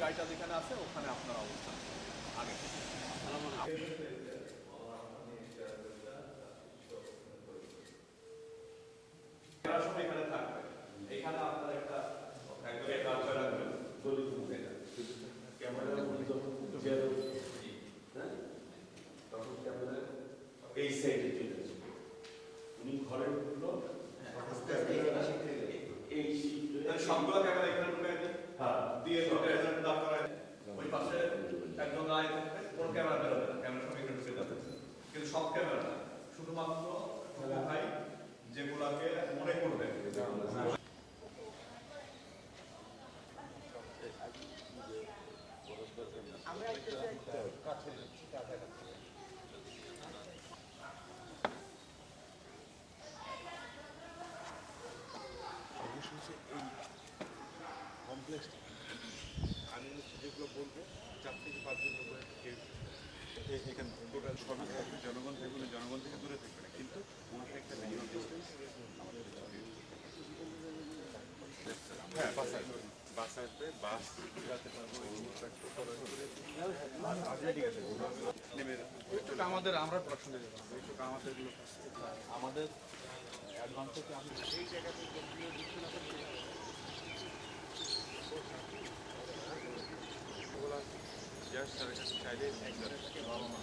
গাড়িটা যেখানে আছে ওখানে আপনার অবস্থান আগে এখানে থাকবে। এখানে আপনার একটা এই সাইডে চলে আসবে উনি ঘরে ঢুকলো এই সবগুলো ক্যামেরা এখানে ঢুকাই দিই দিয়ে দাঁড় করায় ওই পাশে একজন দাঁড়িয়ে থাকবে কোনো ক্যামেরা বেরোবে না ক্যামেরা সব এখানে ঢুকে যাবে কিন্তু সব ক্যামেরা না শুধুমাত্র ভাই যেগুলাকে মনে করবে আমরা কাছে এই কমপ্লেক্সটা আমি যেগুলো বলবো 4 থেকে 5 জন লোক এখানে টোটাল সবই জনগণ থেকে জনগণ থেকে দূরে থাকবে না কিন্তু ওনার একটা মিনিমাম ডিস্টেন্স আমাদের হ্যাঁ বাস আসবে বাস যাতে আমাদের আমরা প্রোডাকশন দিয়ে দেবো আমাদের আমাদের অ্যাডভান্স থেকে আমি এই জায়গাতে জাস্ট তাদের কাছে চাইলে একজনের বাবা মা